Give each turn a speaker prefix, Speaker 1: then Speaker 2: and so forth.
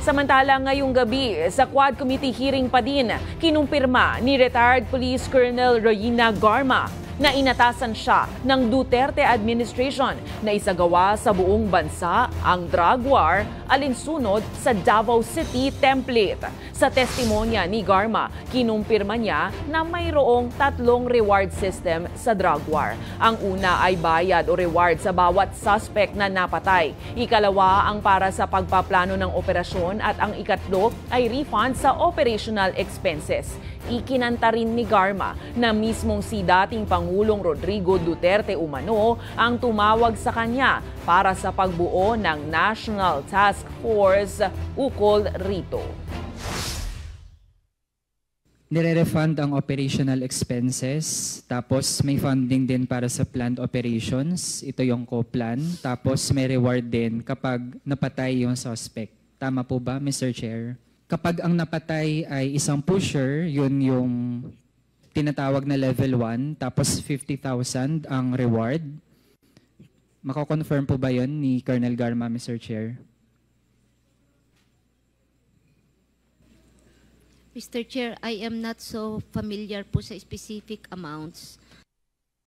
Speaker 1: Samantala ngayong gabi sa Quad Committee hearing pa din, kinumpirma ni retired Police Colonel Royina Garma na inatasan siya ng Duterte administration na isagawa sa buong bansa ang drug war alinsunod sa Davao City template. Sa testimonya ni Garma, kinumpirma niya na mayroong 3 reward system sa drug war. Ang una ay bayad o reward sa bawat suspect na napatay. Ikalawa ang para sa pagpaplano ng operasyon at ang ikatlo ay refund sa operational expenses. Ikinanta rin ni Garma na mismong si dating Pangulong Rodrigo Duterte umano ang tumawag sa kanya para sa pagbuo ng National Task Force ukol rito.
Speaker 2: Nire-refund ang operational expenses, tapos may funding din para sa planned operations, ito yung co-plan, tapos may reward din kapag napatay yung suspect. Tama po ba, Mr. Chair? Kapag ang napatay ay isang pusher, yun yung tinatawag na level 1, tapos 50,000 ang reward. Mako-confirm po ba yun ni Colonel Garma, Mr. Chair?
Speaker 3: Mr. Chair, I am not so familiar po sa specific amounts.